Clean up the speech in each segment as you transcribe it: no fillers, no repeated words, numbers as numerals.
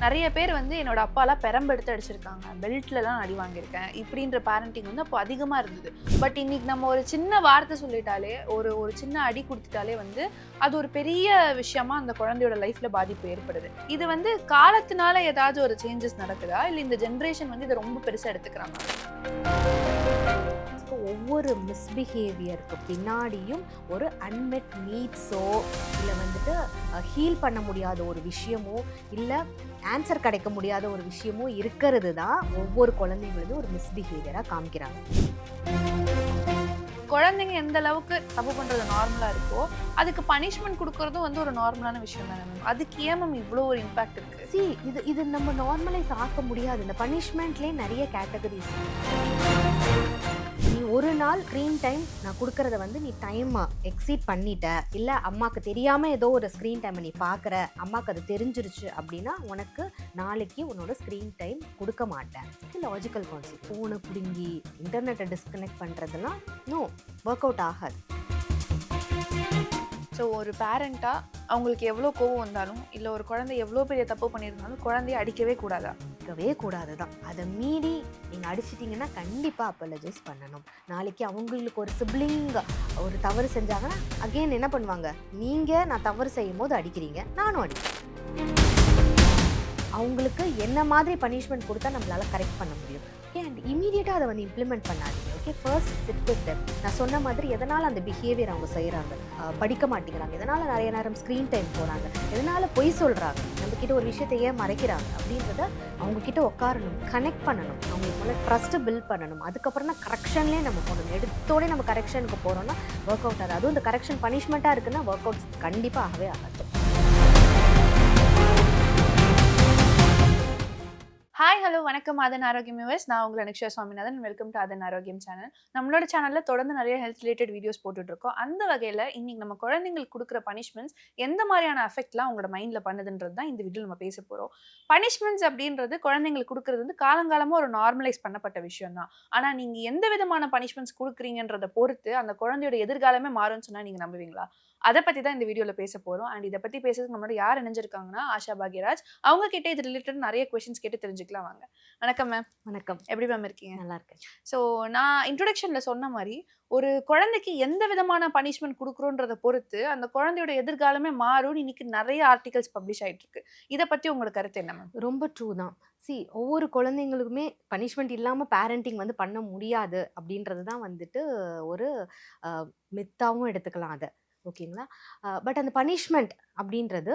நெறைய பேர் வந்து என்னோட அப்பாலாம் பெரம்பெடுத்து அடிச்சிருக்காங்க. பெல்ட்லலாம் அடி வாங்கியிருக்கேன். இப்படின்ற பேரண்டிங் வந்து அப்போ அதிகமா இருந்தது. பட் இன்னைக்கு நம்ம ஒரு சின்ன வார்த்தை சொல்லிட்டாலே, ஒரு ஒரு சின்ன அடி குடுத்துட்டாலே வந்து, அது ஒரு பெரிய விஷயமா அந்த குழந்தையோட லைஃப்ல பாதிப்பு ஏற்படுது. இது வந்து காலத்தினால ஏதாவது ஒரு சேஞ்சஸ் நடக்குதா? இல்ல இந்த ஜெனரேஷன் வந்து இத ரொம்ப பெருசா எடுத்துக்கிறாங்களா? ஒவ்வொரு மிஸ்பிஹேவியருக்கு பின்னாடியும் ஒரு அன்மெட் நீட்ஸோ இல்லை வந்துட்டு ஹீல் பண்ண முடியாத ஒரு விஷயமோ இல்லை ஆன்சர் கிடைக்க முடியாத ஒரு விஷயமோ இருக்கிறது தான் ஒவ்வொரு குழந்தைங்களும் ஒரு மிஸ்பிஹேவியராக காமிக்கிறாங்க. குழந்தைங்க எந்த அளவுக்கு தப்பு பண்றது நார்மலா இருக்கோ, அதுக்கு பனிஷ்மென்ட் குடுக்குறதும் வந்து ஒரு நார்மலான விஷயம் தானே மேம். அதுக்கு ஏன் மேம் இவ்ளோ ஒரு இம்பாக்ட் இருக்கு? இது இது நம்ம நார்மலைஸ் ஆக்க முடியாது. இந்த பனிஷ்மெண்ட்லேயே நிறைய கேட்டகரிஸ். நீ ஒரு நாள் ஸ்க்ரீன் டைம் நான் கொடுக்கறத வந்து நீ டைம் எக்ஸீட் பண்ணிட்ட, இல்லை அம்மாவுக்கு தெரியாமல் ஏதோ ஒரு ஸ்க்ரீன் டைமை நீ பார்க்குற, அம்மாவுக்கு அது தெரிஞ்சிருச்சு அப்படின்னா உனக்கு நாளைக்கு உன்னோட ஸ்க்ரீன் டைம் கொடுக்க மாட்டேன். Logical concept. ஃபோனை பிடுங்கி இன்டர்நெட்டை டிஸ்கனெக்ட் பண்ணுறதுலாம் நோ, ஒர்க் அவுட் ஆகாது. ஸோ ஒரு பேரண்ட்டா அவங்களுக்கு எவ்வளோ கோவம் வந்தாலும், இல்ல ஒரு குழந்தை எவ்வளோ பெரிய தப்பு பண்ணியிருந்தாலும், குழந்தைய அடிக்கவே கூடாதா? இருக்கவே கூடாது தான். அதை மீறி நீங்கள் அடிச்சிட்டிங்கன்னா கண்டிப்பாக அப்பலஜைஸ் பண்ணணும். நாளைக்கு அவங்களுக்கு ஒரு சிப்ளிங் ஒரு தவறு செஞ்சாங்கன்னா அகெயின் என்ன பண்ணுவாங்க, நீங்கள் நான் தவறு செய்யும் போது அடிக்கிறீங்க, நானும் அடிக்கிறேன். அவங்களுக்கு என்ன மாதிரி பனிஷ்மெண்ட் கொடுத்தா நம்மளால் கரெக்ட் பண்ண முடியும். ஓகே, அண்ட் இமீடியட்டாக அதை வந்து இம்ப்ளிமெண்ட் பண்ணாதீங்க. Okay, first sit with them. நான் சொன்ன மாதிரி எதனால் அந்த பிஹேவியர் அவங்க செய்கிறாங்க, படிக்க மாட்டேங்கிறாங்க, எதனால் நிறைய நேரம் ஸ்க்ரீன் டைம் போகிறாங்க, எதனால் பொய் சொல்கிறாங்க, நம்மக்கிட்ட ஒரு விஷயத்தை ஏன் மறைக்கிறாங்க அப்படின்றத அவங்கக்கிட்ட உட்காரணும், கனெக்ட் பண்ணணும், அவங்களுக்கு முதல்ல ட்ரஸ்ட்டு பில்ட் பண்ணணும். அதுக்கப்புறம் தான் கரெக்ஷன்லேயே நம்ம போகணும். எடுத்தோடே நம்ம கரெக்ஷனுக்கு போகிறோம்னா ஒர்க் அவுட் ஆகாது. அதுவும் இந்த கரெக்ஷன் பனிஷ்மெண்ட்டாக இருக்குன்னா ஒர்க் அவுட் கண்டிப்பாக ஆகவே ஆகாது. ஹாய், ஹலோ, வணக்கம் ஆதன் ஆரோக்கியம் வியூவர்ஸ். நான் உங்கள் அனுக்ஷா சுவாமிநாதன். வெல்கம் டு ஆதன் ஆரோக்கியம் சேனல். நம்மளோட சேனல்ல தொடர்ந்து நிறைய ஹெல்த் ரிலேட்டட் வீடியோஸ் போட்டுட்டு இருக்கோம். அந்த வகையில இன்னைக்கு நம்ம குழந்தைங்களுக்கு கொடுக்குற பனிஷ்மெண்ட்ஸ் எந்த மாதிரியான அஃபெக்ட்லாம் அவங்களோட மைண்ட்ல பண்ணுதுன்றது தான் இந்த வீடியோ நம்ம பேச போறோம். பனிஷ்மெண்ட்ஸ் அப்படின்றது குழந்தைங்களுக்கு கொடுக்குறது வந்து காலங்காலமா ஒரு நார்மலைஸ் பண்ணப்பட்ட விஷயம் தான். ஆனா நீங்க எந்த விதமான பனிஷ்மெண்ட்ஸ் கொடுக்குறீங்கன்றத பொறுத்து அந்த குழந்தையோட எதிர்காலமே மாறும்னு சொன்னா நீங்க நம்புவீங்களா? அதை பத்தி தான் இந்த வீடியோல பேச போறோம். அண்ட் இதை பத்தி பேசுறதுக்கு நம்மளோட யார் இணைஞ்சிருக்காங்கன்னா ஆஷா பாக்யராஜ். அவங்க கிட்ட இது ரிலேட்டட் நிறைய கொஸ்டின்ஸ் கேட்டு தெரிஞ்சுக்கலாம் வாங்க. வணக்கம் மேம். வணக்கம். எப்படி மேம் இருக்கீங்க? நல்லா இருக்கேன். ஸோ நான் இன்ட்ரோடக்ஷன்ல சொன்ன மாரி, ஒரு குழந்தைக்கு எந்த விதமான பனிஷ்மென்ட் குடுக்குறோன்றத பொறுத்து, அந்த குழந்தையோட எதிர்காலமே மாறும்னு இன்னைக்கு நெறைய ஆர்டிகல்ஸ் பப்ளிஷ் ஆயிட்டு இருக்கு. இத பத்தி உங்களோட கருத்து என்ன மேம்? ரொம்ப ட்ரூ தான். ஒவ்வொரு குழந்தைங்களுக்குமே பனிஷ்மெண்ட் இல்லாம பேரண்டிங் வந்து பண்ண முடியாது அப்படின்றது தான் வந்துட்டு ஒரு அ மித்தாவும் எடுத்துக்கலாம் அத. ஓகேங்களா? பட் அந்த பனிஷ்மெண்ட் அப்படின்றது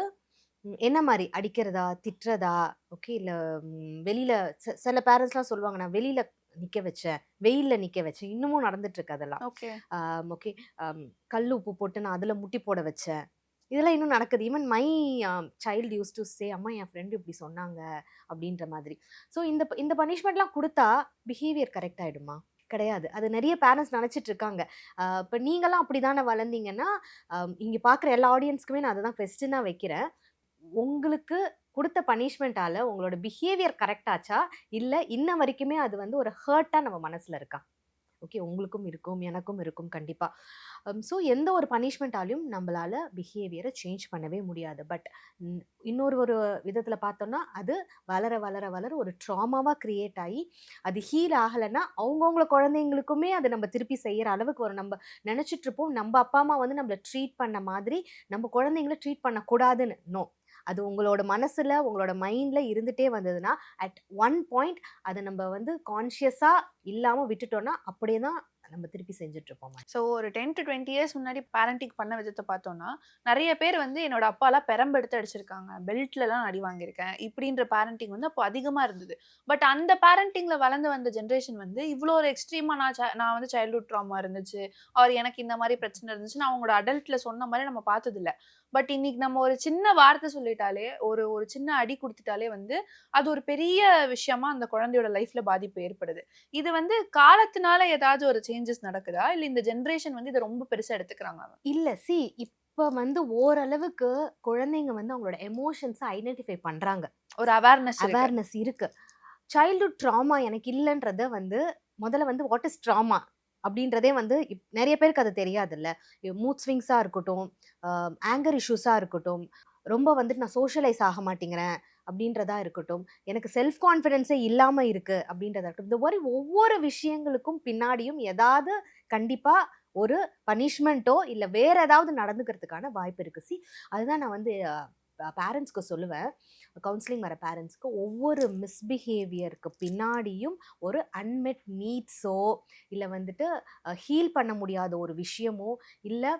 என்ன மாரி அடிக்கிறதா? திட்டுறதா? ஓகே, இல்ல வெளியில சில பேரண்ட்ஸ்லாம் சொல்லுவாங்க, நான் வெளியில நிக்க வச்சேன், வெயில்ல நிக்க வச்சேன். இன்னமும் நடந்துட்டு இருக்கு அதெல்லாம். ஓகே. ஓகே, கல் உப்பு போட்டு நான் அதுல முட்டி போட வச்சேன். இதெல்லாம் இன்னும் நடக்குது. Even my child use to say, அம்மா என் ஃப்ரெண்டு இப்படி சொன்னாங்க அப்படின்ற மாதிரி. ஸோ இந்த பனிஷ்மெண்ட்லாம் குடுத்தா பிஹேவியர் கரெக்ட் ஆயிடுமா? கிடையாது. அது நெறைய பேரண்ட்ஸ் நெனச்சிட்டு இருக்காங்க. இப்ப நீங்கலாம் அப்படிதானே வளர்ந்தீங்கன்னா, இங்க பார்க்குற எல்லா ஆடியன்ஸ்க்குமே நான் அததான் கொஸ்டினா வைக்கிறேன். உங்களுக்கு குடுத்த பனிஷ்மெண்ட்டால உங்களோட பிஹேவியர் கரெக்ட் ஆச்சா? இல்ல இன்ன வரைக்குமே அது வந்து ஒரு ஹர்ட்டா நம்ம மனசுல இருக்கா? ஓகே, உங்களுக்கும் இருக்கும், எனக்கும் இருக்கும் கண்டிப்பா. ஸோ எந்த ஒரு பனிஷ்மெண்ட்டாலயும் நம்மளால பிஹேவியரை சேஞ்ச் பண்ணவே முடியாது. பட் இன்னொரு விதத்துல பார்த்தோம்னா, அது வளர வளர வளர ஒரு ட்ராமாவா கிரியேட் ஆகி, அது ஹீல் ஆகலைன்னா அவங்கவங்கள குழந்தைங்களுக்குமே அது நம்ம திருப்பி செய்யற அளவுக்கு ஒரு நம்ம நினைச்சிட்டு இருப்போம். நம்ம அப்பா அம்மா வந்து நம்மள ட்ரீட் பண்ண மாதிரி நம்ம குழந்தைங்கள ட்ரீட் பண்ணக்கூடாதுன்னு. நோ, அது உங்களோட மனசுல உங்களோட மைண்ட்ல இருந்துட்டே வந்ததுன்னா, அட் ஒன் பாயிண்ட் அதை நம்ம வந்து கான்ஷியஸா இல்லாம விட்டுட்டோம்னா அப்படியே தான் நம்ம திருப்பி செஞ்சுட்டு இருப்போம். ஸோ ஒரு 10 to 20 இயர்ஸ் முன்னாடி பேரண்டிங் பண்ண விதத்த பார்த்தோம்னா, நெறைய பேர் வந்து என்னோட அப்பாலாம் பெரம்பெடுத்து அடிச்சிருக்காங்க. பெல்ட்லலாம் அடி வாங்கியிருக்கேன். இப்படின்ற பேரண்டிங் வந்து அப்போ அதிகமா இருந்தது. பட் அந்த பேரண்டிங்ல வளர்ந்து வந்த ஜெனரேஷன் வந்து இவ்ளோ ஒரு எக்ஸ்ட்ரீமா நான் வந்து சைல்ட்ஹுட் ட்ராமா இருந்துச்சு, ஆர் எனக்கு இந்த மாரி பிரச்சனை இருந்துச்சுன்னு அவங்களோட அடல்ட்ல சொன்ன மாரி நம்ம பார்த்ததில்ல. பட் இன்னைக்கு நம்ம ஒரு சின்ன வார்த்தை சொல்லிட்டாலே, ஒரு ஒரு சின்ன அடி குடுத்துட்டாலே வந்து, அது ஒரு பெரிய விஷயமா அந்த குழந்தையோட லைஃப்ல பாதிப்பு ஏற்படுது. இது வந்து காலத்தினால ஏதாவது ஒரு சேஞ்சஸ் நடக்குதா? இல்ல இந்த ஜெனரேஷன் வந்து இத ரொம்ப பெருசா எடுத்துக்கிறாங்களா? இல்ல, இப்ப வந்து ஓரளவுக்கு குழந்தைங்க வந்து அவங்களோட எமோஷன்ஸ ஐடென்டிஃபை பண்றாங்க. ஒரு அவேர்னஸ் இருக்கு. அவேர்னஸ் இருக்கு. சைல்ட்ஹுட் ட்ராமா எனக்கு இல்லன்றத வந்து முதல்ல வந்து வாட் இஸ் ட்ராமா அப்படின்றதே வந்து நெறைய பேருக்கு அது தெரியாதுல்ல. மூட் ஸ்விங்ஸா இருக்கட்டும், ஆங்கர் இஷ்யூஸா இருக்கட்டும், ரொம்ப வந்துட்டு நான் சோஷியலைஸ் ஆக மாட்டேங்கிறேன் அப்படின்றதா இருக்கட்டும், எனக்கு செல்ஃப் கான்ஃபிடென்ஸே இல்லாம இருக்கு அப்படின்றதா இருக்கட்டும், இந்த மாதிரி ஒவ்வொரு விஷயங்களுக்கும் பின்னாடியும் ஏதாவது கண்டிப்பா ஒரு பனிஷ்மெண்ட்டோ இல்ல வேற ஏதாவது நடந்துக்கிறதுக்கான வாய்ப்பு இருக்கு. அதுதான் நான் வந்து பேரண்ட்ஸ்க்கு சொல்லுவேன். கவுன்சிலிங் வர பேரண்ட்ஸ்க்கு ஒவ்வொரு மிஸ்பிஹேவியருக்கு பின்னாடியும் ஒரு அன்மெட் நீட்ஸோ இல்ல வந்துட்டு ஹீல் பண்ண முடியாத ஒரு விஷயமோ இல்ல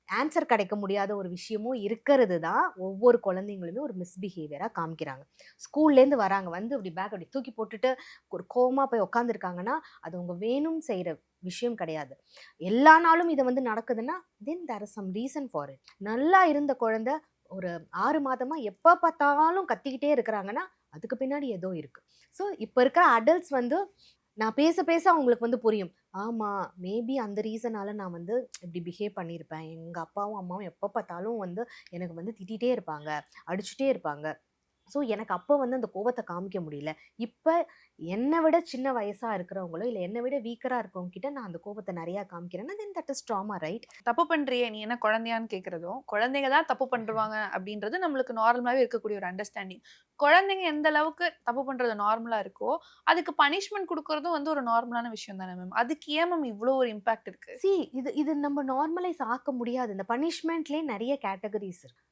ஆன்சர் கிடைக்க முடியாத ஒரு விஷயமும் இருக்கிறது தான் ஒவ்வொரு குழந்தைங்களுமே ஒரு மிஸ்பிஹேவியராக காமிக்கிறாங்க. ஸ்கூல்லேருந்து வராங்க, வந்து அப்படி பேக் அப்படி தூக்கி போட்டுட்டு ஒரு கோவமா போய் உட்காந்துருக்காங்கன்னா அது அவங்க வேணும் செய்கிற விஷயம் கிடையாது. எல்லா நாளும் இதை வந்து நடக்குதுன்னா then there is some reason for it. நல்லா இருந்த குழந்தை ஒரு 6 மாதமா எப்போ பார்த்தாலும் கத்திக்கிட்டே இருக்கிறாங்கன்னா அதுக்கு பின்னாடி ஏதோ இருக்கு. ஸோ இப்போ இருக்கிற அடல்ட்ஸ் வந்து நான் பேச பேச அவங்களுக்கு வந்து புரியும். ஆமா, மேபி அந்த ரீசனால நான் வந்து இப்படி பிஹேவ் பண்ணியிருப்பேன். எங்க அப்பாவும் அம்மாவும் எப்போ பார்த்தாலும் வந்து எனக்கு வந்து திட்டிகிட்டே இருப்பாங்க, அடிச்சுட்டே இருப்பாங்க. ஸோ எனக்கு அப்போ வந்து அந்த கோவத்தை காமிக்க முடியல. இப்போ என்னை விட சின்ன வயசா இருக்கிறவங்களோ இல்லை என்னை விட வீக்கரா இருக்கவங்க கிட்ட நான் அந்த கோவத்தை நிறையா காமிக்கிறேன்னா தென் தட் இஸ் ட்ராமா, ரைட்? தப்பு பண்றியே நீ என்ன குழந்தையான்னு கேட்கறதும், குழந்தைங்க தான் தப்பு பண்ணுவாங்க அப்படின்றது நம்மளுக்கு நார்மலாவே இருக்கக்கூடிய ஒரு அண்டர்ஸ்டாண்டிங். குழந்தைங்க எந்த அளவுக்கு தப்பு பண்றது நார்மலா இருக்கோ, அதுக்கு பனிஷ்மென்ட் குடுக்குறதும் வந்து ஒரு நார்மலான விஷயம் தானே மேம். அதுக்கு ஏன் மேம் இவ்ளோ ஒரு இம்பாக்ட் இருக்கு? இது இது நம்ம நார்மலைஸ் ஆக்க முடியாது. இந்த பனிஷ்மெண்ட்லேயே நிறைய கேட்டகரிஸ் இருக்கு.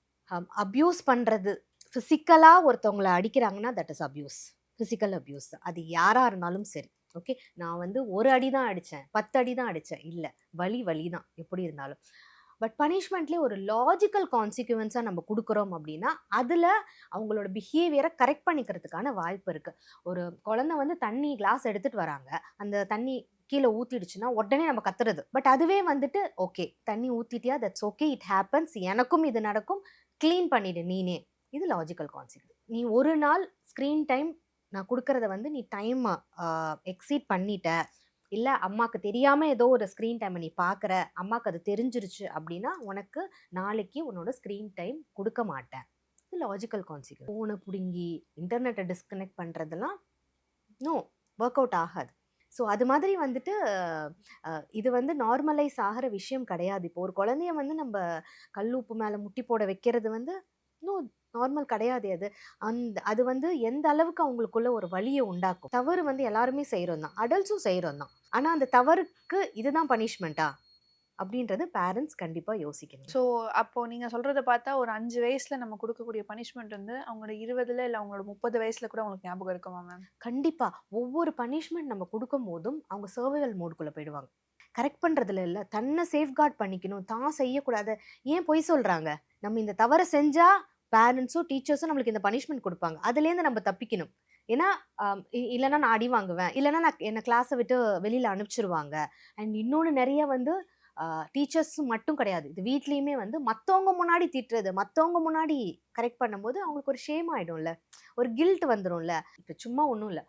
அப்யூஸ் பண்றது, ஃபிசிக்கலா ஒருத்தவங்கள அடிக்கிறாங்கன்னா that is abuse. Physical abuse. அது யாரா இருந்தாலும் சரி. ஓகே, நான் வந்து ஒரு அடி தான் அடித்தேன், 10 அடி தான் அடித்தேன், இல்லை, வலி தான் எப்படி இருந்தாலும். பட் பனிஷ்மெண்ட்லேயே ஒரு லாஜிக்கல் கான்சிக்வன்ஸாக நம்ம கொடுக்குறோம் அப்படின்னா அதில் அவங்களோட பிஹேவியரை கரெக்ட் பண்ணிக்கிறதுக்கான வாய்ப்பு இருக்குது. ஒரு குழந்தை வந்து தண்ணி கிளாஸ் எடுத்துகிட்டு வராங்க, அந்த தண்ணி கீழே ஊற்றிடுச்சுன்னா உடனே நம்ம கத்துறது. பட் அதுவே வந்துட்டு ஓகே தண்ணி ஊற்றிட்டியா, தட்ஸ் ஓகே, இட் ஹேப்பன்ஸ், எனக்கும் இது நடக்கும், க்ளீன் பண்ணிடு நீனே. இது லாஜிக்கல் கான்சிக்வன்ஸ். நீ ஒரு நாள் ஸ்க்ரீன் டைம் நான் கொடுக்கறத வந்து நீ டைம் எக்ஸீட் பண்ணிட்ட, இல்லை அம்மாவுக்கு தெரியாமல் ஏதோ ஒரு ஸ்க்ரீன் டைமை நீ பார்க்குற, அம்மாவுக்கு அது தெரிஞ்சிருச்சு அப்படின்னா உனக்கு நாளைக்கு உன்னோட ஸ்க்ரீன் டைம் கொடுக்க மாட்டேன். இது லாஜிக்கல் கான்சிக்வன்ஸ். ஃபோனை பிடுங்கி இன்டர்நெட்டை டிஸ்கனெக்ட் பண்ணுறதெல்லாம் நோ, ஒர்க் அவுட் ஆகாது. ஸோ அது மாதிரி வந்துட்டு இது வந்து நார்மலைஸ் ஆகிற விஷயம் கிடையாது. இப்போ ஒரு குழந்தைய வந்து நம்ம கல்லுப்பு மேலே முட்டி போட வைக்கிறது வந்து இன்னும் நார்மல் கிடையாது. அது வந்து எந்த அளவுக்கு அவங்களுக்குள்ள ஒரு வலியை உண்டாக்கும். தவறு வந்து எல்லாருமே செய்கிறோம் தான், அடல்ட்ஸும் செய்கிறோம் தான். ஆனால் அந்த தவறுக்கு இதுதான் பனிஷ்மெண்ட்டா அப்படின்றது பேரண்ட்ஸ் கண்டிப்பாக யோசிக்கணும். ஸோ அப்போ நீங்க சொல்றத பார்த்தா ஒரு 5 வயசுல நம்ம குடுக்கக்கூடிய பனிஷ்மென்ட் வந்து அவங்களோட 20ல இல்ல அவங்களோட 30 வயசுல கூட உங்களுக்கு ஞாபகம் இருக்குமா மேம்? கண்டிப்பா ஒவ்வொரு பனிஷ்மெண்ட் நம்ம கொடுக்கும் போதும் அவங்க சர்வைவல் மோடுக்குள்ள போயிடுவாங்க. கரெக்ட் பண்றதுல இல்ல, தன்னை சேஃப்கார்ட் பண்ணிக்கணும், தான் செய்யக்கூடாது. ஏன் பொய் சொல்றாங்க? நம்ம இந்த தவறை செஞ்சா பேரண்ட்ஸும் டீச்சர்ஸும் நம்மளுக்கு இந்த பனிஷ்மெண்ட் கொடுப்பாங்க, அதுலேருந்து நம்ம தப்பிக்கணும். ஏன்னா இல்லைன்னா நான் அடி வாங்குவேன், இல்லைன்னா நான் என்னை கிளாஸை விட்டு வெளியில் அனுப்பிச்சிருவாங்க. அண்ட் இன்னொன்று நிறைய வந்து டீச்சர்ஸ் மட்டும் கிடையாது, இது வீட்லேயுமே வந்து மற்றவங்க முன்னாடி திட்டுறது, மற்றவங்க முன்னாடி கரெக்ட் பண்ணும்போது அவங்களுக்கு ஒரு ஷேம் ஆகிடும்ல, ஒரு கில்ட் வந்துடும்ல. இப்போ சும்மா ஒன்றும் இல்லை,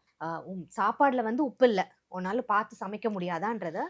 சாப்பாடில் வந்து உப்பு இல்லை, உன்னால் பார்த்து சமைக்க முடியாதான்றத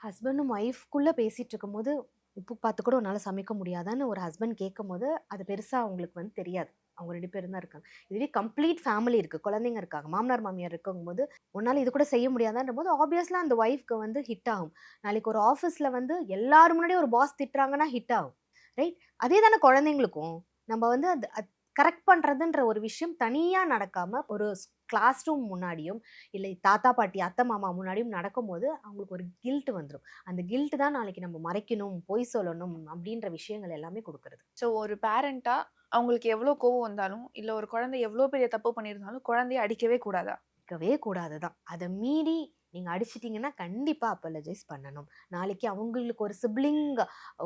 ஹஸ்பண்டும் ஒய்ஃப்குள்ளே பேசிகிட்டு இருக்கும்போது உப்பு பார்த்து கூட உன்னால் சமைக்க முடியாதான்னு ஒரு ஹஸ்பண்ட் கேட்கும் போது அது பெருசாக அவங்களுக்கு வந்து தெரியாது. அவங்க 2 பேரும் தான் இருக்காங்க. இதுவே கம்ப்ளீட் ஃபேமிலி இருக்குது, குழந்தைங்க இருக்காங்க, மாமனார் மாமியார் இருக்கும்போது உன்னால் இது கூட செய்ய முடியாதான்ற போது ஆப்வியஸ்லாம் அந்த ஒய்ஃப்க்கு வந்து ஹிட் ஆகும். நாளைக்கு ஒரு ஆஃபீஸில் வந்து எல்லாரும் முன்னாடி ஒரு பாஸ் திட்டுறாங்கன்னா ஹிட் ஆகும், ரைட்? அதே தானே குழந்தைங்களுக்கும். நம்ம வந்து அது கரெக்ட் பண்ணுறதுன்ற ஒரு விஷயம் தனியாக நடக்காமல் ஒரு கிளாஸ் ரூம் முன்னாடியும் இல்லை தாத்தா பாட்டி அத்தை மாமா முன்னாடியும் நடக்கும்போது அவங்களுக்கு ஒரு கில்ட் வந்துடும். அந்த கில்ட் தான் நாளைக்கு நம்ம மறைக்கணும், பொய் சொல்லணும் அப்படின்ற விஷயங்கள் எல்லாமே கொடுக்கறது. ஸோ ஒரு பேரண்டா அவங்களுக்கு எவ்வளோ கோவம் வந்தாலும் இல்ல ஒரு குழந்தை எவ்வளோ பெரிய தப்பு பண்ணியிருந்தாலும் குழந்தைய அடிக்கவே கூடாதா? இருக்கவே கூடாது தான். அதை மீறி நீங்கள் அடிச்சிட்டிங்கன்னா கண்டிப்பாக அப்பலஜைஸ் பண்ணணும். நாளைக்கு அவங்களுக்கு ஒரு சிப்ளிங்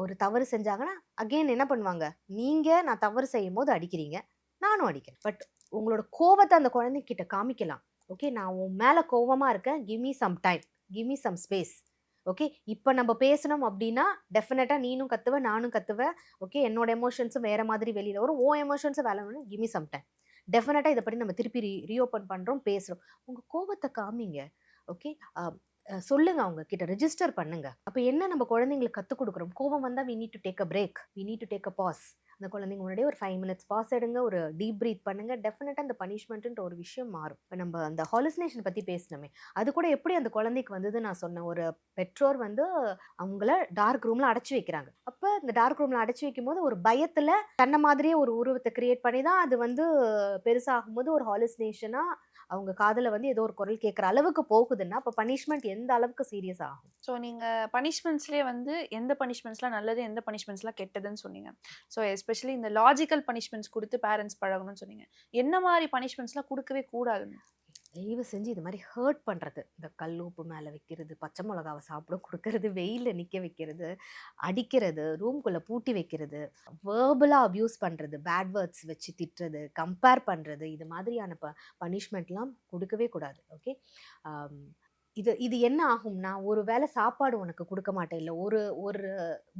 ஒரு தவறு செஞ்சாங்கன்னா அகெயின் என்ன பண்ணுவாங்க, நீங்கள் நான் தவறு செய்யும் போது அடிக்கிறீங்க, நானும் அடிக்கிறேன். பட் உங்களோட கோவத்தை அந்த குழந்தைகிட்ட காமிக்கலாம். ஓகே, நான் உன் மேலே கோவமாக இருக்கேன், give me some time, give me some space. Okay, இப்போ நம்ம பேசணும் அப்படின்னா டெஃபினட்டாக நீனும் கத்துவ, நானும் கத்துவேன். ஓகே, என்னோட எமோஷன்ஸும் வேறு மாதிரி வெளியில் வரும், ஓ எமோஷன்ஸும் வேலை வரும், கிவ் மீ சம் டைம். டெஃபினட்டாக இதை பற்றி நம்ம திருப்பி ரீஓப்பன் பண்ணுறோம், பேசுகிறோம். உங்கள் கோவத்தை காமிங்க. ஓகே, சொல்லுங்க, அவங்க கிட்ட ரெஜிஸ்டர் பண்ணுங்க. அப்போ என்ன நம்ம குழந்தைங்களுக்கு கற்றுக் கொடுக்குறோம், கோவம் வந்தால் we need to take a break, we need to take a pause. அந்த குழந்தைங்க முன்னாடியே ஒரு 5 மினிட்ஸ் பாஸ் எடுங்க, ஒரு டீப் பிரீத் பண்ணுங்க. டெஃபினட்டா அந்த பனிஷ்மெண்ட்ன்ற ஒரு விஷயம் மாறும். இப்ப நம்ம அந்த ஹாலுசினேஷன் பத்தி பேசினோமே, அது கூட எப்படி அந்த குழந்தைக்கு வந்தது நான் சொன்னேன். ஒரு பெற்றோர் வந்து அவங்கள டார்க் ரூம்ல அடைச்சு வைக்கிறாங்க. அப்ப இந்த டார்க் ரூம்ல அடைச்சு வைக்கும்போது ஒரு பயத்துல தன்ன மாதிரியே ஒரு உருவத்தை கிரியேட் பண்ணி தான் அது வந்து பெருசாகும்போது ஒரு ஹாலுசினேஷனா அவங்க காதுல வந்து ஏதோ ஒரு குரல் கேட்குற அளவுக்கு போகுதுன்னா, அப்ப பனிஷ்மெண்ட் எந்த அளவுக்கு சீரியஸ் ஆகும்? ஸோ நீங்க பனிஷ்மெண்ட்ஸ்லயே வந்து எந்த பனிஷ்மெண்ட்ஸ்லாம் நல்லது, எந்த பனிஷ்மெண்ட்ஸ்லாம் கெட்டதுன்னு சொன்னீங்க. ஸோ எஸ்பெஷலி இந்த லாஜிக்கல் பனிஷ்மெண்ட்ஸ் குடுத்து பேரண்ட்ஸ் பழகணும்னு சொன்னீங்க. என்ன மாரி பனிஷ்மெண்ட்ஸ்லாம் குடுக்கவே கூடாதுன்னு? தயவு செஞ்சு இது மாதிரி ஹர்ட் பண்றது. இந்த கல் உப்பு மேல வைக்கிறது, பச்சை மிளகாவ சாப்பிட குடுக்கறது, வெயில்ல நிக்க வைக்கிறது, அடிக்கிறது, ரூம்குள்ள பூட்டி வைக்கிறது, வெர்பலா அபியூஸ் பண்றது, பேட் வேர்ட்ஸ் வச்சு திட்டுறது, கம்பேர் பண்றது, இது மாதிரியான பனிஷ்மெண்ட்லாம் குடுக்கவே கூடாது. ஓகே. ஆம். இது இது என்ன ஆகும்னா, ஒரு வேளை சாப்பாடு உனக்கு குடுக்க மாட்டேன், இல்ல ஒரு ஒரு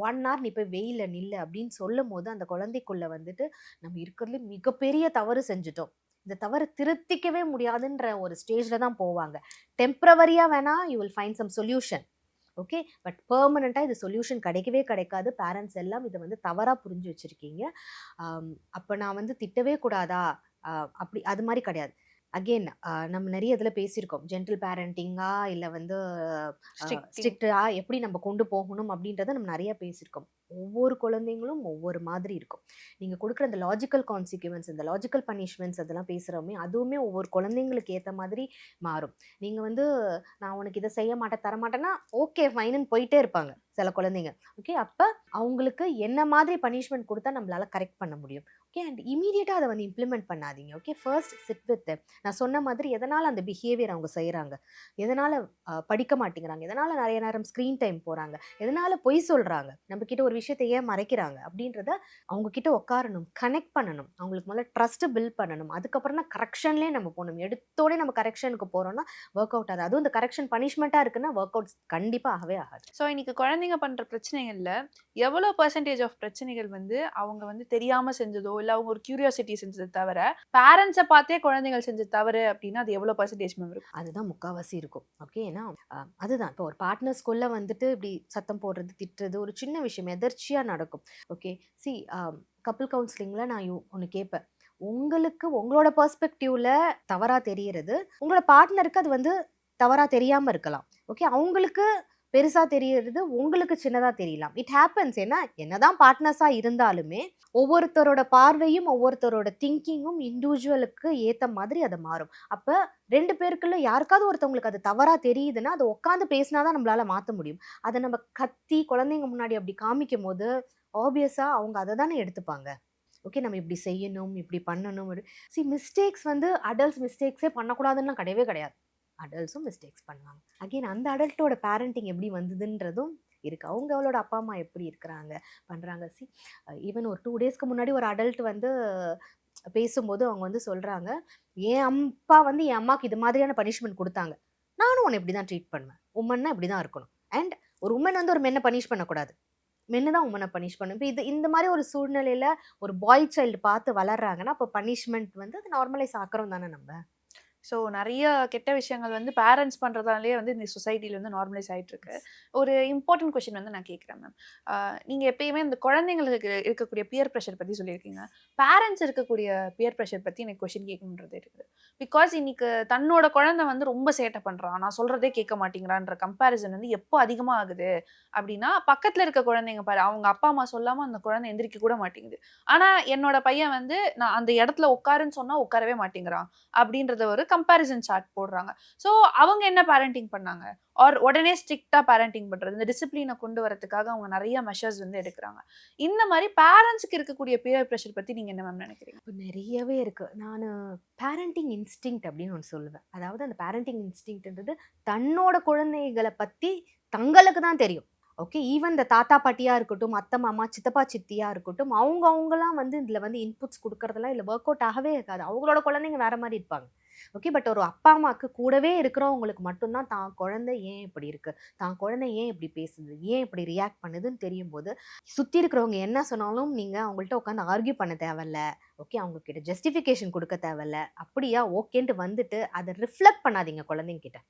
1 ஹார் நீ போய் வெயில்ல நில்லு அப்படின்னு சொல்லும்போது, அந்த குழந்தைக்குள்ள வந்துட்டு நம்ம இருக்கிறதுலே மிகப்பெரிய தவறு செஞ்சுட்டோம். இந்த தவற திருத்திக்கவே முடியாதுன்ற ஒரு ஸ்டேஜ்ல தான் போவாங்க. டெம்பரவரியா வேணா you will find some solution. Okay. But பெர்மனன்ட்டா இது சொல்யூஷன் கிடைக்கவே கிடைக்காது. பேரண்ட்ஸ் எல்லாம் இத வந்து தவறா புரிஞ்சு வச்சிருக்கீங்க. அப்ப நான் வந்து திட்டவே கூடாதா? அ அப்படி அது மாரி கிடையாது. அகெயின் நம்ம நெறைய இதுல பேசியிருக்கோம். ஜென்டில் பேரண்டிங்கா இல்ல வந்து ஸ்ட்ரிக்டிங். ஸ்ட்ரிக்ட்டா எப்படி நம்ம கொண்டு போகணும் அப்படின்றத நம்ம நெறைய பேசியிருக்கோம். ஒவ்வொரு குழந்தைங்களும் ஒவ்வொரு மாதிரி இருக்கும். நீங்க குடுக்குற அந்த லாஜிக்கல் கான்சிக்வென்ஸ், இந்த லாஜிக்கல் பனிஷ்மென்ட்ஸ் அதெல்லாம் பேசுறோமே, அதுவுமே ஒவ்வொரு குழந்தைங்களுக்கு ஏத்த மாதிரி மாறும். நீங்க வந்து நான் உனக்கு இத செய்ய மாட்டேன், தரமாட்டேன்னா, ஓகே ஃபைன்னு போயிட்டே இருப்பாங்க சில குழந்தைங்க. ஓகே. அப்ப அவங்களுக்கு என்ன மாதிரி பனிஷ்மென்ட் குடுத்தா நம்மளால கரெக்ட் பண்ண முடியும். ஓகே. அண்ட் இம்மீடியட்டா அத வந்து இம்ப்ளிமெண்ட் பண்ணாதீங்க. Okay. First sit with them. நான் சொன்ன மாதிரி எதனால அந்த பிஹேவியர் அவங்க செய்றாங்க? எதனால படிக்க மாட்டேங்கிறாங்க? எதனால நெறைய நேரம் ஸ்க்ரீன் டைம் போறாங்க? எதனால பொய் சொல்றாங்க? நம்ம கிட்ட ஒரு விஷயத்த ஏன் மறைக்கிறாங்க? அப்படின்றத அவங்க கிட்ட உட்காரணும். கனெக்ட் பண்ணணும். அவங்களுக்கு முதல்ல ட்ரஸ்ட் பில்ட் பண்ணணும். அதுக்கப்புறம் தான் கரெக்ஷன்லயே நம்ம போணும். எடுத்தோனே நம்ம கரெக்ஷனுக்கு போறோம்னா, வொர்க் அவுட் ஆகாது. அதுவும் இந்த கரெக்ஷன் பனிஷ்மென்ட்டா இருக்குன்னா, வொர்க் அவுட் கண்டிப்பா ஆகவே ஆகாது. ஸோ இன்னைக்கு குழந்தைங்க பண்ற பிரச்சனைகள்ல, எவ்வளோ பெர்சன்டேஜ் ஆஃப் பிரச்சனைகள் வந்து அவங்க வந்து தெரியாம செஞ்சதோ, இல்ல அவங்க ஒரு கியூரியாசிட்டி செஞ்சத தவிர, பேரண்ட்ஸ பார்த்தே குழந்தைகள் செஞ்ச தவறு அப்டின்னா, அது எவ்வளோ பெர்சன்டேஜ் மேம் இருக்கும்? அதுதான் முக்காவாசி இருக்கும். ஓகே. ஏன்னா, அதுதான் இப்போ ஒரு பார்ட்னர்ஸ்குள்ள வந்துட்டு இப்படி சத்தம் போடுறது, திட்டுறது ஒரு சின்ன விஷயம் எதர்ச்சியா நடக்கும். ஓகே. சி கப்பிள் கவுன்சிலிங்ல நான் ஒண்ணு கேட்பேன். உங்களுக்கு உங்களோட பெர்ஸ்பெக்டிவ்ல தவறா தெரியறது, உங்களோட பார்ட்னருக்கு அது வந்து தவறா தெரியாம இருக்கலாம். ஓகே. அவங்களுக்கு பெருசா தெரியறது உங்களுக்கு சின்னதா தெரியலாம். It happens. ஏன்னா என்னதான் பார்ட்னர்ஸா இருந்தாலுமே, ஒவ்வொருத்தரோட பார்வையும், ஒவ்வொருத்தரோட திங்கிங்கும் இண்டிவிஜுவலுக்கு ஏத்த மாதிரி அது மாறும். அப்ப 2 பேருக்குள்ள யாருக்காவது ஒருத்தவங்களுக்கு அது தவறா தெரியுதுன்னா, அத உட்கார்ந்து பேசினா தான் நம்மளால மாத்த முடியும். அத நம்ம கத்தி குழந்தைங்க முன்னாடி அப்படி காமிக்கும்போது, ஆப்வியஸா அவங்க அத தானே எடுத்துப்பாங்க. ஓகே. நம்ம இப்படி செய்யணும், இப்படி பண்ணணும். மிஸ்டேக்ஸ் வந்து அடல்ட்ஸ் மிஸ்டேக்ஸே பண்ணக்கூடாதுன்னுலாம் கிடையவே கிடையாது. அடல்ட்ஸும் மிஸ்டேக்ஸ் பண்ணுவாங்க. அகைன் அந்த அடல்ட்டோட பேரண்டிங் எப்படி வந்ததுன்றதும் இருக்கு. அவங்களோட அப்பா, அம்மா எப்படி இருக்கிறாங்க, பண்றாங்க. ஈவன் ஒரு 2 டேஸ்க்கு முன்னாடி ஒரு அடல்ட் வந்து பேசும்போது அவங்க வந்து சொல்றாங்க, "என் அப்பா வந்து என் அம்மாக்கு இது மாதிரியான பனிஷ்மென்ட் குடுத்தாங்க. நானும் உன்ன இப்படி தான் ட்ரீட் பண்ணுவேன். உமன்னா இப்படி தான் இருக்கணும்." அண்ட் ஒரு உமன் வந்து ஒரு மென்ன பனிஷ் பண்ணக்கூடாது. மென்னு தான் உமன பனிஷ் பண்ணும். இப்ப இந்த மாரி ஒரு சூழ்நிலையில ஒரு பாய் சைல்டு பார்த்து வளர்றாங்கன்னா, அப்ப பனிஷ்மென்ட் வந்து அது நார்மலைஸ் ஆக்குறோம் தானே நம்ப. ஸோ நெறைய கெட்ட விஷயங்கள் வந்து பேரண்ட்ஸ் பண்றதாலயே வந்து இந்த சொசைட்டில வந்து நார்மலைஸ் ஆயிட்டு இருக்கு. ஒரு இம்பார்ட்டன்ட் கொஸ்டின் வந்து நான் கேட்கிறேன் மேம். நீங்க எப்பயுமே இந்த குழந்தைங்களுக்கு இருக்கக்கூடிய பியர் பிரஷர் பத்தி சொல்லியிருக்கீங்க. பேரண்ட்ஸ் இருக்கக்கூடிய பியர் பிரஷர் பத்தி எனக்கு கொஸ்டின் கேட்கணுன்றது இருக்குது. பிகாஸ் இன்னைக்கு தன்னோட குழந்தை வந்து ரொம்ப சேட்டை பண்றான். நான் சொல்றதே கேட்க மாட்டேங்கிறான்ற கம்பேரிசன் வந்து எப்போ அதிகமா ஆகுது அப்படின்னா, பக்கத்துல இருக்க குழந்தைங்க பாரு, அவங்க அப்பா, அம்மா சொல்லாம அந்த குழந்தை எந்திரிக்க கூட மாட்டேங்குது. ஆனா என்னோட பையன் வந்து நான் அந்த இடத்துல உட்காருன்னு சொன்னா உட்காரவே மாட்டேங்கிறான். அப்படின்றத ஒரு கம்பேரிசன் சார்ட் போடுறாங்க. ஸோ அவங்க என்ன பேரண்டிங் பண்ணாங்க? ஆர் உடனே ஸ்ட்ரிக்ட்டா பேரண்டிங் பண்றது. இந்த டிசிப்ளின கொண்டு வரதுக்காக அவங்க நெறைய மெஷர்ஸ் வந்து எடுக்குறாங்க. இந்த மாரி பேரண்ட்ஸ்க்கு இருக்கக்கூடிய பியர் பிரஷர் பத்தி நீங்க என்ன மேம் நினைக்கிறீங்க? இப்ப நெறையவே இருக்கு. நானு பேரண்டிங் இன்ஸ்டிங்க்ட் அப்படின்னு ஒண்ணு சொல்லுவேன். அதாவது அந்த பேரண்டிங் இன்ஸ்டிங்க்ட்ன்றது தன்னோட குழந்தைகள பத்தி தங்களுக்கு தான் தெரியும். ஓகே. ஈவன் இந்த தாத்தா, பாட்டியா இருக்கட்டும், அத்தை, மாமா, சித்தப்பா, சித்தியா இருக்கட்டும், அவங்கலாம் வந்து இதுல வந்து இன்புட்ஸ் குடுக்கறதெல்லாம் இல்ல வொர்க் அவுட் ஆகவே இருக்காது. அவங்களோட குழந்தைங்க வேற மாரி இருப்பாங்க. ஓகே. பட் ஒரு அப்பா, அம்மாக்கு கூடவே இருக்கிறவங்களுக்கு மட்டும் தான் தான் குழந்தை ஏன் இப்படி இருக்கு? தான் குழந்தை ஏன் இப்படி பேசுது? ஏன் இப்படி ரியாக்ட் பண்ணுதுன்னு தெரியும்போது, சுத்தி இருக்கிறவங்க என்ன சொன்னாலும் நீங்க அவங்கள்ட்ட உட்கார்ந்து ஆர்க்யூ பண்ண தேவையில்ல. ஓகே. அவங்க கிட்ட ஜஸ்டிஃபிகேஷன் குடுக்க தேவையில்ல. அப்படியா? ஓகேன்ட்டு வந்துட்டு அத ரிஃப்ளெக்ட் பண்ணாதீங்க குழந்தைங்க கிட்ட.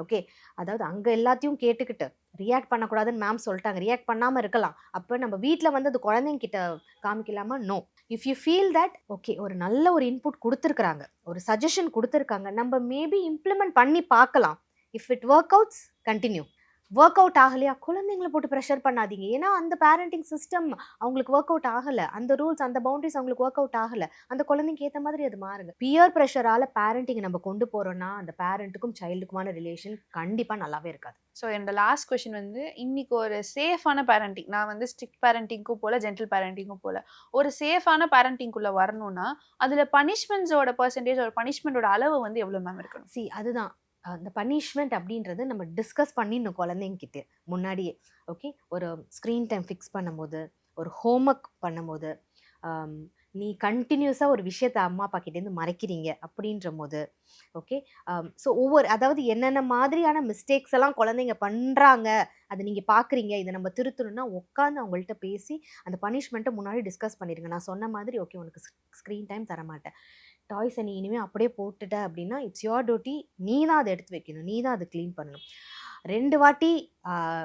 ஓகே, அதாவது அங்க எல்லாத்தையும் கேட்டுக்கிட்டு ரியாக்ட் பண்ணக்கூடாதுன்னு மேம் சொல்லிட்டாங்க, ரியாக்ட் பண்ணாம இருக்கலாம். அப்ப நம்ம வீட்ல வந்து அது குழந்தைங்க கிட்ட காமிக்கலாமா? No. If you feel that okay, ஒரு நல்ல ஒரு இன்புட் குடுத்துருக்காங்க, ஒரு சஜஷன் குடுத்துருக்காங்க, நம்ம மேபி இம்ப்ளிமெண்ட் பண்ணி பார்க்கலாம். If it work outs continue. Work out ஆகலையா, குழந்தைங்கள போட்டு ப்ரெஷர் பண்ணாதீங்க. ஏன்னா அந்த பேரண்டிங் சிஸ்டம் அவங்களுக்கு ஒர்க் அவுட் ஆகல, அந்த ரூல்ஸ் அந்த பவுண்டரிஸ் அவங்களுக்கு ஒர்க் அவுட் ஆகல, அந்த குழந்தைக்கு ஏத்த மாதிரி அது மாறுங்க. பியர் ப்ரெஷரால பேரண்டிங் நம்ம கொண்டு போறோம்னா அந்த பேரண்ட்டுக்கும் சைல்டுக்குமான ரிலேஷன் கண்டிப்பா நல்லாவே இருக்காது. ஸோ என்னோட லாஸ்ட் கொஸ்டின் வந்து இன்னைக்கு ஒரு சேஃபான பேரண்டிங், நான் வந்து ஸ்ட்ரிக்ட் பேரண்டிங்க்கும் போல ஜென்டில் பேரண்டிங்கும் போல ஒரு சேஃபான பேரண்டிங்குள்ள வரணும்னா அதுல பனிஷ்மெண்ட்ஸோட பெர்சன்டேஜ் ஒரு பனிஷ்மெண்டோட அளவு வந்து எவ்வளவு மேம் இருக்கணும்? சி அதுதான் அந்த பனிஷ்மெண்ட் அப்படின்றது நம்ம டிஸ்கஸ் பண்ணிடணும் குழந்தைங்கிட்ட முன்னாடியே. ஓகே, ஒரு ஸ்க்ரீன் டைம் ஃபிக்ஸ் பண்ணும்போது, ஒரு ஹோம்ஒர்க் பண்ணும்போது, நீ கண்டினியூஸாக ஒரு விஷயத்த அம்மா அப்பா கிட்டேருந்து மறைக்கிறீங்க அப்படின்ற போது, ஓகே, ஸோ ஒவ்வொரு அதாவது என்னென்ன மாதிரியான மிஸ்டேக்ஸ் எல்லாம் குழந்தைங்க பண்ணுறாங்க அதை நீங்கள் பார்க்குறீங்க, இதை நம்ம திருத்தணும்னா உட்காந்து அவங்கள்ட்ட பேசி அந்த பனிஷ்மெண்ட்டை முன்னாடி டிஸ்கஸ் பண்ணிடுங்க. நான் சொன்ன மாதிரி ஓகே உனக்கு ஸ்க்ரீன் டைம் தரமாட்டேன், டாய்ஸை நீ இனிமேல் அப்படியே போட்டுட்ட அப்படின்னா இட்ஸ் யோர் டியூட்டி, நீ தான் அதை எடுத்து வைக்கணும், நீ தான் அதை க்ளீன் பண்ணணும். 2 வாட்டி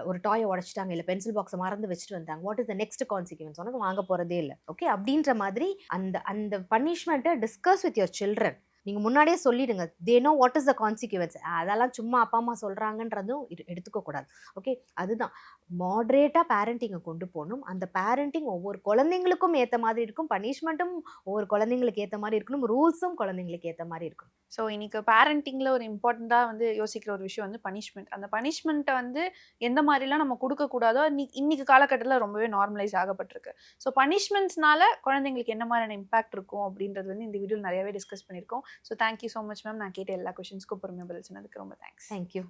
ஒரு டாயை உடைச்சிட்டாங்க, இல்லை பென்சில் பாக்ஸை மறந்து வச்சுட்டு வந்தாங்க, what is the next consequence, உனக்கு வாங்க போகிறதே இல்லை. ஓகே, அப்படின்ற மாதிரி அந்த அந்த பனிஷ்மெண்ட்டை டிஸ்கஸ் வித் யுவர் சில்ட்ரன். நீங்கள் முன்னாடியே சொல்லிடுங்க, they know what is the consequence. அதெல்லாம் சும்மா அப்பா அம்மா சொல்கிறாங்கன்றதும் எடுத்துக்கக்கூடாது. ஓகே, அதுதான் மாட்ரேட்டாக பேரண்டிங்கை கொண்டு போகணும். அந்த பேரண்டிங் ஒவ்வொரு குழந்தைங்களுக்கும் ஏற்ற மாதிரி இருக்கும், பனிஷ்மெண்ட்டும் ஒவ்வொரு குழந்தைங்களுக்கு ஏற்ற மாதிரி இருக்கணும், ரூல்ஸும் குழந்தைங்களுக்கு ஏற்ற மாதிரி இருக்கணும். ஸோ இன்னைக்கு பேரண்டிங்ல ஒரு இம்பார்ட்டண்ட்டாக வந்து யோசிக்கிற ஒரு விஷயம் வந்து பனிஷ்மெண்ட். அந்த பனிஷ்மெண்ட்டை வந்து எந்த மாதிரிலாம் நம்ம கொடுக்கக்கூடாதோ இன்னைக்கு காலகட்டத்தில் ரொம்பவே நார்மலைஸ் ஆகப்பட்டிருக்கு. ஸோ பனிஷ்மெண்ட்ஸ்னால குழந்தைங்களுக்கு என்ன மாதிரியான இம்பாக்ட் இருக்கும் அப்படின்றது வந்து இந்த வீடியோவில் நிறையவே டிஸ்கஸ் பண்ணியிருக்கோம். So thank you so much ma'am. நான் கேட்ட எல்லா கொஷின்ஸ்க்கும் பொறுமையாக பதில் சொன்னதுக்கு ரொம்ப தேங்க்ஸ். தேங்க்யூ.